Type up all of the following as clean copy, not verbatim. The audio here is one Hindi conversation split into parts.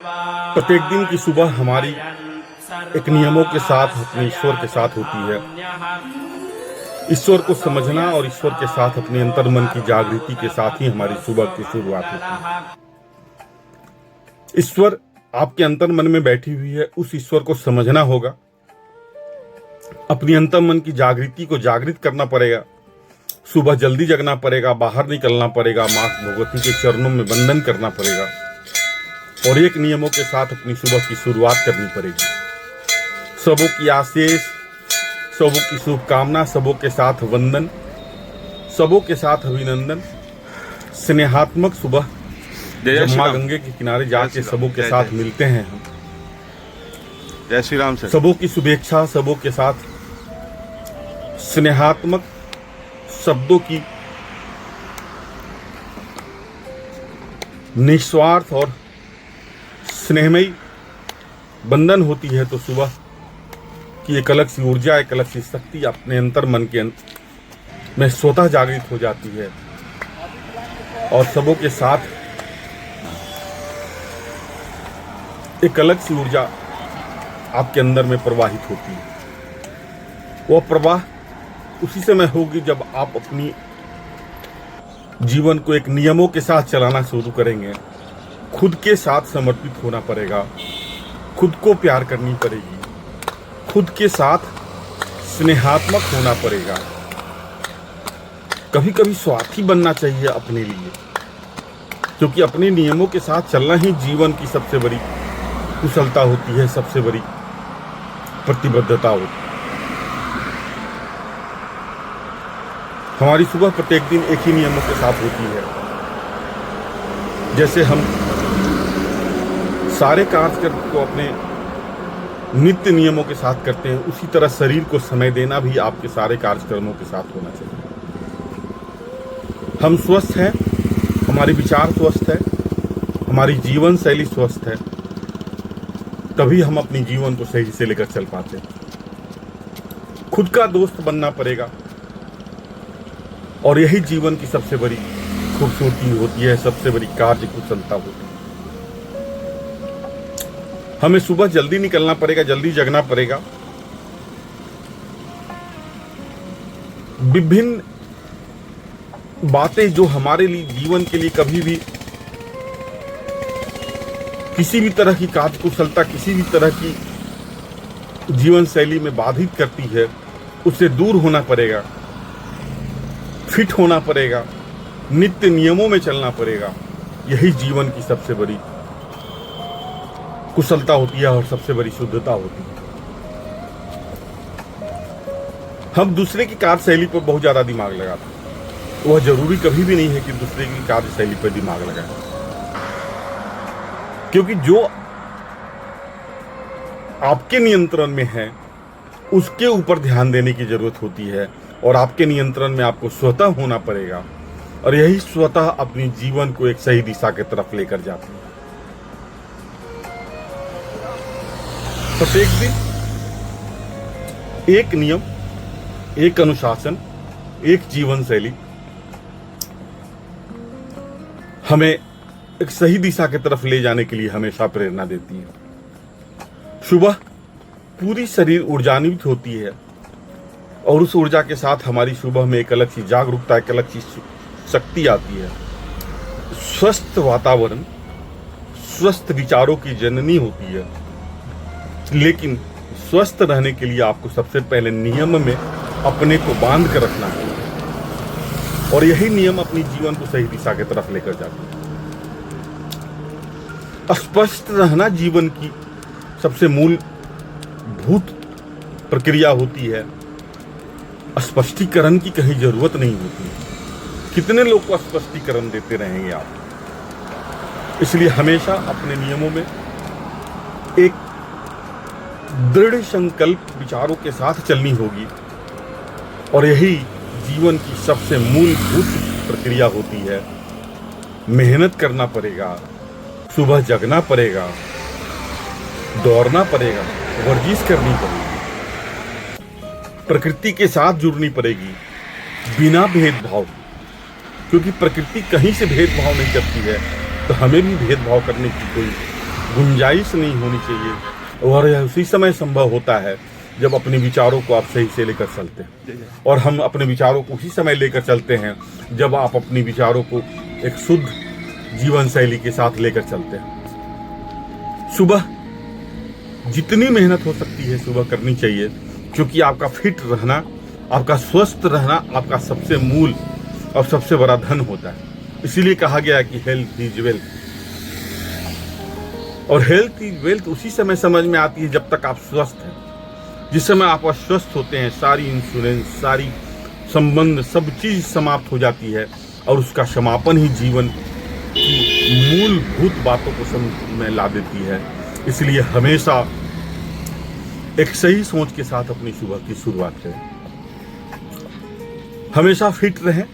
प्रत्येक दिन की सुबह हमारी एक नियमों के साथ अपने ईश्वर के साथ होती है। ईश्वर को समझना और ईश्वर के साथ अपने अंतर्मन की जागृति के साथ ही हमारी सुबह की शुरुआत होती है। ईश्वर आपके अंतर्मन में बैठी हुई है, उस ईश्वर को समझना होगा, अपनी अंतर्मन की जागृति को जागृत करना पड़ेगा। सुबह जल्दी जगना पड़ेगा, बाहर निकलना पड़ेगा, माँ भगवती के चरणों में वंदन करना पड़ेगा और एक नियमों के साथ अपनी सुबह की शुरुआत करनी पड़ेगी। सबों की आशीष, सबों की शुभकामना, सबों के साथ वंदन, सबों के साथ अभिनंदन। स्नेहात्मक सुबह जब माँ गंगे के किनारे जाके सबों के साथ मिलते हैं हम, जय श्री राम सर। सबों की शुभेच्छा, सबों के साथ स्नेहात्मक शब्दों की निस्वार्थ और स्नेहमयी बंधन होती है, तो सुबह की एक अलग सी ऊर्जा, एक अलग सी शक्ति अपने अंतर मन के में स्वतः जागृत हो जाती है और सबों के साथ एक अलग सी ऊर्जा आपके अंदर में प्रवाहित होती है। वह प्रवाह उसी समय होगी जब आप अपनी जीवन को एक नियमों के साथ चलाना शुरू करेंगे। खुद के साथ समर्पित होना पड़ेगा, खुद को प्यार करनी पड़ेगी, खुद के साथ स्नेहात्मक होना पड़ेगा। कभी कभी स्वार्थी बनना चाहिए अपने लिए, क्योंकि अपने नियमों के साथ चलना ही जीवन की सबसे बड़ी कुशलता होती है, सबसे बड़ी प्रतिबद्धता होती है। हमारी सुबह प्रत्येक दिन एक ही नियमों के साथ होती है। जैसे हम सारे कार्य को अपने नित्य नियमों के साथ करते हैं, उसी तरह शरीर को समय देना भी आपके सारे कार्यक्रमों के साथ होना चाहिए। हम स्वस्थ हैं, हमारे विचार स्वस्थ है, हमारी जीवन शैली स्वस्थ है, तभी हम अपनी जीवन को सही से लेकर चल पाते हैं। खुद का दोस्त बनना पड़ेगा और यही जीवन की सबसे बड़ी खूबसूरती होती है, सबसे बड़ी कार्य कुशलता होती है। हमें सुबह जल्दी निकलना पड़ेगा, जल्दी जगना पड़ेगा। विभिन्न बातें जो हमारे लिए जीवन के लिए कभी भी किसी भी तरह की कार्य कुशलता, किसी भी तरह की जीवन शैली में बाधित करती है, उससे दूर होना पड़ेगा, फिट होना पड़ेगा, नित्य नियमों में चलना पड़ेगा। यही जीवन की सबसे बड़ी कुशलता होती है और सबसे बड़ी शुद्धता होती है। हम दूसरे की कार्यशैली पर बहुत ज्यादा दिमाग लगाते हैं। वह जरूरी कभी भी नहीं है कि दूसरे की कार्यशैली पर दिमाग लगाएं, क्योंकि जो आपके नियंत्रण में है उसके ऊपर ध्यान देने की जरूरत होती है और आपके नियंत्रण में आपको स्वतः होना पड़ेगा और यही स्वतः अपनी जीवन को एक सही दिशा की तरफ लेकर जाती है। प्रत्येक दिन एक नियम, एक अनुशासन, एक जीवन शैली हमें एक सही दिशा की तरफ ले जाने के लिए हमेशा प्रेरणा देती है। सुबह पूरी शरीर ऊर्जान्वित होती है और उस ऊर्जा के साथ हमारी सुबह में एक अलग सी जागरूकता, एक अलग सी शक्ति आती है। स्वस्थ वातावरण स्वस्थ विचारों की जननी होती है, लेकिन स्वस्थ रहने के लिए आपको सबसे पहले नियम में अपने को बांध कर रखना है और यही नियम अपनी जीवन को सही दिशा की तरफ लेकर जाते हैं। स्पष्ट रहना जीवन की सबसे मूलभूत प्रक्रिया होती है। स्पष्टीकरण की कहीं जरूरत नहीं होती। कितने लोग को स्पष्टीकरण देते रहेंगे आप? इसलिए हमेशा अपने नियमों में एक दृढ़ संकल्प विचारों के साथ चलनी होगी और यही जीवन की सबसे मूलभूत प्रक्रिया होती है। मेहनत करना पड़ेगा, सुबह जगना पड़ेगा, दौड़ना पड़ेगा, वर्जिश करनी पड़ेगी, प्रकृति के साथ जुड़नी पड़ेगी बिना भेदभाव, क्योंकि प्रकृति कहीं से भेदभाव नहीं करती है, तो हमें भी भेदभाव करने की कोई गुंजाइश नहीं होनी चाहिए। और यह उसी समय संभव होता है जब अपने विचारों को आप सही से लेकर चलते हैं। और हम अपने विचारों को उसी समय लेकर चलते हैं जब आप अपने विचारों को एक शुद्ध जीवन शैली के साथ लेकर चलते हैं। सुबह जितनी मेहनत हो सकती है सुबह करनी चाहिए, क्योंकि आपका फिट रहना, आपका स्वस्थ रहना आपका सबसे मूल और सबसे बड़ा धन होता है। इसीलिए कहा गया है कि हेल्थ इज वेल्थ। और हेल्थ इज वेल्थ उसी समय समझ में आती है जब तक आप स्वस्थ हैं। जिस समय आप अस्वस्थ होते हैं, सारी इंश्योरेंस, सारी संबंध, सब चीज समाप्त हो जाती है और उसका समापन ही जीवन की मूलभूत बातों को समझ में ला देती है। इसलिए हमेशा एक सही सोच के साथ अपनी सुबह की शुरुआत करें। हमेशा फिट रहें,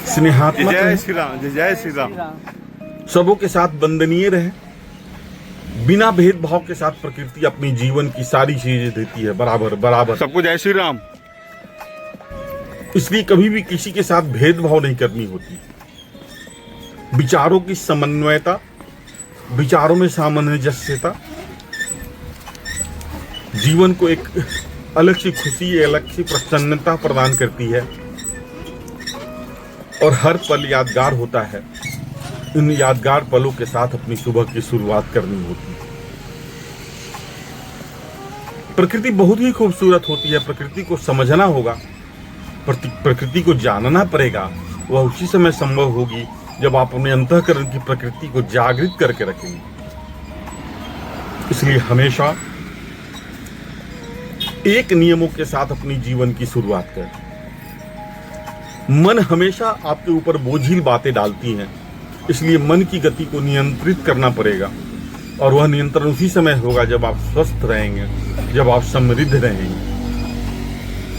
स्नेहात्मक जय रहें, श्री राम, जय श्री राम। सबों के साथ वंदनीय रहें। बिना भेदभाव के साथ प्रकृति अपनी जीवन की सारी चीजें देती है बराबर बराबर। सबको जय श्री राम। इसलिए कभी भी किसी के साथ भेदभाव नहीं करनी होती। विचारों की समन्वयता, विचारों में सामंजस्यता जीवन को एक अलग सी खुशी, अलग सी प्रसन्नता प्रदान करती है और हर पल यादगार होता है। इन यादगार पलों के साथ अपनी सुबह की शुरुआत करनी होती है। प्रकृति बहुत ही खूबसूरत होती है। प्रकृति को समझना होगा, प्रकृति को जानना पड़ेगा। वह उसी समय संभव होगी जब आप अपने अंतःकरण की प्रकृति को जागृत करके रखेंगे। इसलिए हमेशा एक नियमों के साथ अपनी जीवन की शुरुआत करें। मन हमेशा आपके ऊपर बोझिल बातें डालती हैं, इसलिए मन की गति को नियंत्रित करना पड़ेगा। और वह नियंत्रण उसी समय होगा जब आप स्वस्थ रहेंगे, जब आप समृद्ध रहेंगे।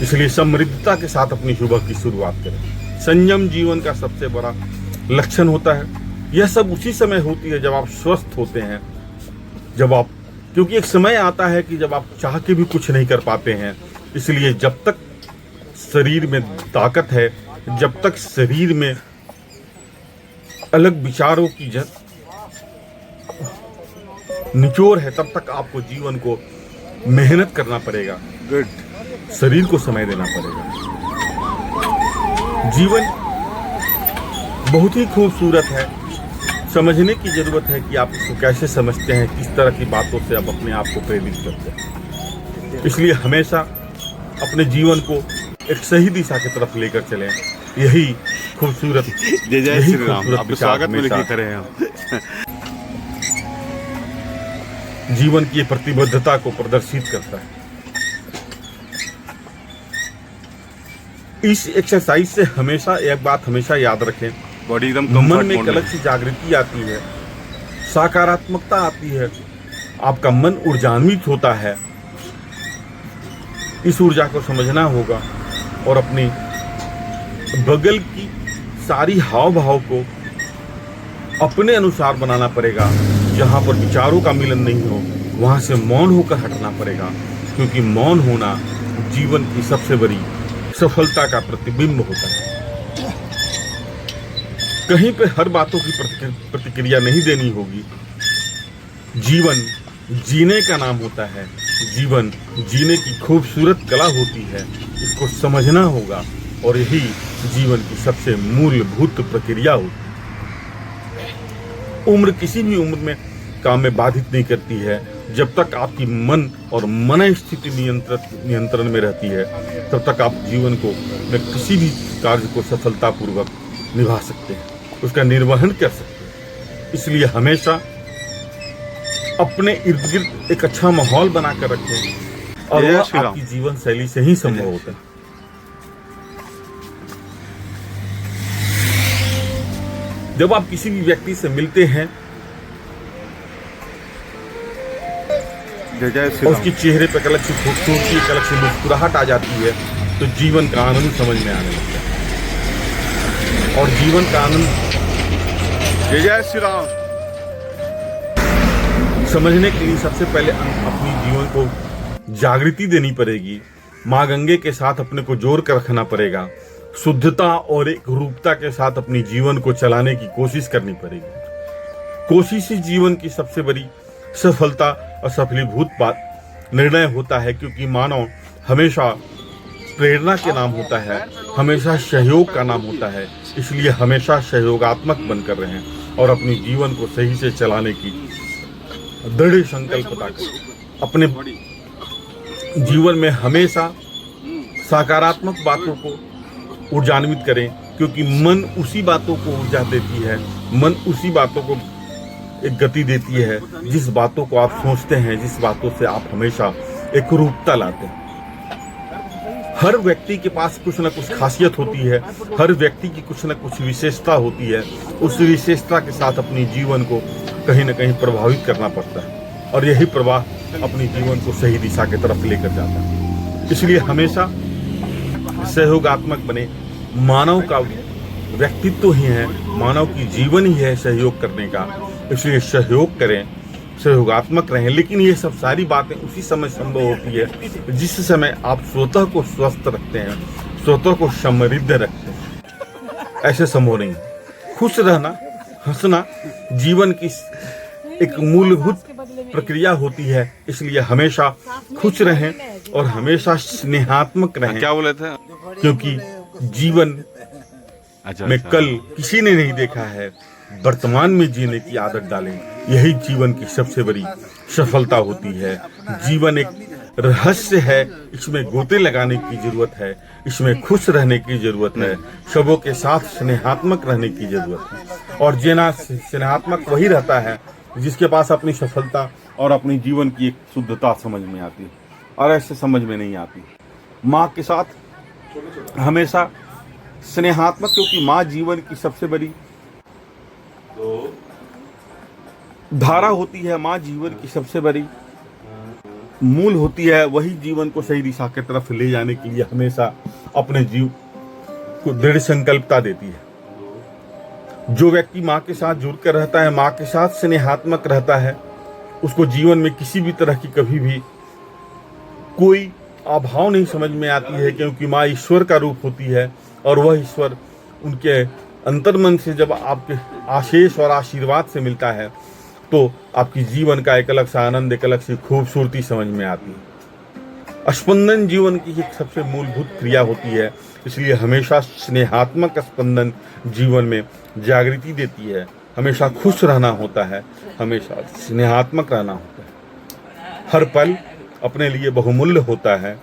इसलिए समृद्धता के साथ अपनी सुबह की शुरुआत करें। संयम जीवन का सबसे बड़ा लक्षण होता है। यह सब उसी समय होती है जब आप स्वस्थ होते हैं, जब आप, क्योंकि एक समय आता है कि जब आप चाह के भी कुछ नहीं कर पाते हैं। इसलिए जब तक शरीर में ताकत है, जब तक शरीर में अलग विचारों की निचोड़ है, तब तक आपको जीवन को मेहनत करना पड़ेगा। गुड। शरीर को समय देना पड़ेगा। जीवन बहुत ही खूबसूरत है। समझने की जरूरत है कि आप इसको कैसे समझते हैं, किस तरह की बातों से आप अपने आप को प्रेरित करते हैं। इसलिए हमेशा अपने जीवन को एक सही दिशा की तरफ लेकर चलें। यही खूबसूरत, जय श्री राम। आपका स्वागत में लिखी करें हम। जीवन की प्रतिबद्धता को प्रदर्शित करता है। इस एक्सरसाइज से हमेशा एक बात हमेशा याद रखें, बॉडी एकदम मन में एक अलग सी जागृति आती है, सकारात्मकता आती है, आपका मन ऊर्जान्वित होता है। इस ऊर्जा को समझना होगा और अपने बगल की सारी हाव भाव को अपने अनुसार बनाना पड़ेगा। जहां पर विचारों का मिलन नहीं हो, वहां से मौन होकर हटना पड़ेगा, क्योंकि मौन होना जीवन की सबसे बड़ी सफलता का प्रतिबिंब होता है। कहीं पे हर बातों की प्रतिक्रिया नहीं देनी होगी। जीवन जीने का नाम होता है। जीवन जीने की खूबसूरत कला होती है। इसको समझना होगा और यही जीवन की सबसे मूलभूत प्रक्रिया होती है। उम्र किसी भी उम्र में काम में बाधित नहीं करती है। जब तक आपकी मन और मन स्थिति नियंत्रण में रहती है, तब तक आप जीवन को में किसी भी कार्य को सफलतापूर्वक निभा सकते हैं, उसका निर्वहन कर सकते हैं। इसलिए हमेशा अपने इर्द गिर्द एक अच्छा माहौल बनाकर रखें और वह आपकी जीवन शैली से ही संभव होता है। जब आप किसी भी व्यक्ति से मिलते हैं और उसके चेहरे पर एक अलग सी खूबसूरती, एक अलग सी मुस्कुराहट आ जाती है, तो जीवन का आनंद समझ में आने लगता है। और जीवन का आनंद जय श्री राम समझने के लिए सबसे पहले अपनी जीवन को जागृति देनी पड़ेगी। माँ गंगे के साथ अपने को जोड़ कर रखना पड़ेगा। शुद्धता और एक रूपता के साथ अपनी जीवन को चलाने की कोशिश करनी पड़ेगी। कोशिश ही जीवन की सबसे बड़ी सफलता और सफलीभूत बात निर्णय होता है, क्योंकि मानव हमेशा प्रेरणा के नाम होता है, हमेशा सहयोग का नाम होता है। इसलिए हमेशा सहयोगात्मक बनकर रहें और अपने जीवन को सही से चलाने की दृढ़ संकल्पता करें। अपने जीवन में हमेशा सकारात्मक बातों को ऊर्जान्वित करें, क्योंकि मन उसी बातों को ऊर्जा देती है, मन उसी बातों को एक गति देती है जिस बातों को आप सोचते हैं, जिस बातों से आप हमेशा एक रूपता लाते हैं। हर व्यक्ति के पास कुछ न कुछ खासियत होती है, हर व्यक्ति की कुछ न कुछ विशेषता होती है। उस विशेषता के साथ अपने जीवन को कहीं न कहीं प्रभावित करना पड़ता है और यही प्रवाह अपने जीवन को सही दिशा की तरफ लेकर जाता है। इसलिए हमेशा सहयोगात्मक बने। मानव का व्यक्तित्व ही है, मानव की जीवन ही है सहयोग करने का। इसलिए सहयोग करें, सहयोगात्मक रहें। लेकिन ये सब सारी बातें उसी समय संभव होती है जिस समय आप स्वतः को स्वस्थ रखते हैं, स्वतः को समृद्ध रखते हैं। ऐसे संभव नहीं। खुश रहना, हंसना जीवन की एक मूलभूत प्रक्रिया होती है। इसलिए हमेशा खुश रहें और हमेशा स्नेहात्मक रहें। क्या बोले थे? क्योंकि जीवन में कल किसी ने नहीं देखा है, वर्तमान में जीने की आदत डालें। यही जीवन की सबसे बड़ी सफलता होती है। जीवन एक रहस्य है, इसमें गोते लगाने की जरूरत है, इसमें खुश रहने की जरूरत है, सबों के साथ स्नेहात्मक रहने की जरूरत है। और जीना स्नेहात्मक वही रहता है जिसके पास अपनी सफलता और अपनी जीवन की एक शुद्धता समझ में आती है, और ऐसे समझ में नहीं आती। माँ के साथ हमेशा स्नेहात्मक, क्योंकि माँ जीवन की सबसे बड़ी धारा होती है, माँ जीवन की सबसे बड़ी मूल होती है। वही जीवन को सही दिशा की तरफ ले जाने के लिए हमेशा अपने जीव को दृढ़ संकल्पता देती है। जो व्यक्ति माँ के साथ जुड़कर रहता है, माँ के साथ स्नेहात्मक रहता है, उसको जीवन में किसी भी तरह की कभी भी कोई अभाव नहीं समझ में आती है, क्योंकि माँ ईश्वर का रूप होती है और वह ईश्वर उनके अंतर्मन से जब आपके आशीष और आशीर्वाद से मिलता है तो आपकी जीवन का एक अलग सा आनंद, एक अलग सी खूबसूरती समझ में आती है। स्पंदन जीवन की एक सबसे मूलभूत क्रिया होती है। इसलिए हमेशा स्नेहात्मक स्पंदन जीवन में जागृति देती है। हमेशा खुश रहना होता है, हमेशा स्नेहात्मक रहना होता है। हर पल अपने लिए बहुमूल्य होता है,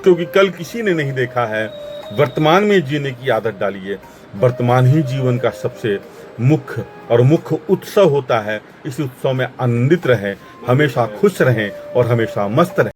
क्योंकि कल किसी ने नहीं देखा है। वर्तमान में जीने की आदत डालिए। वर्तमान ही जीवन का सबसे मुख्य और मुख्य उत्सव होता है। इस उत्सव में आनंदित रहें, हमेशा खुश रहें और हमेशा मस्त रहें।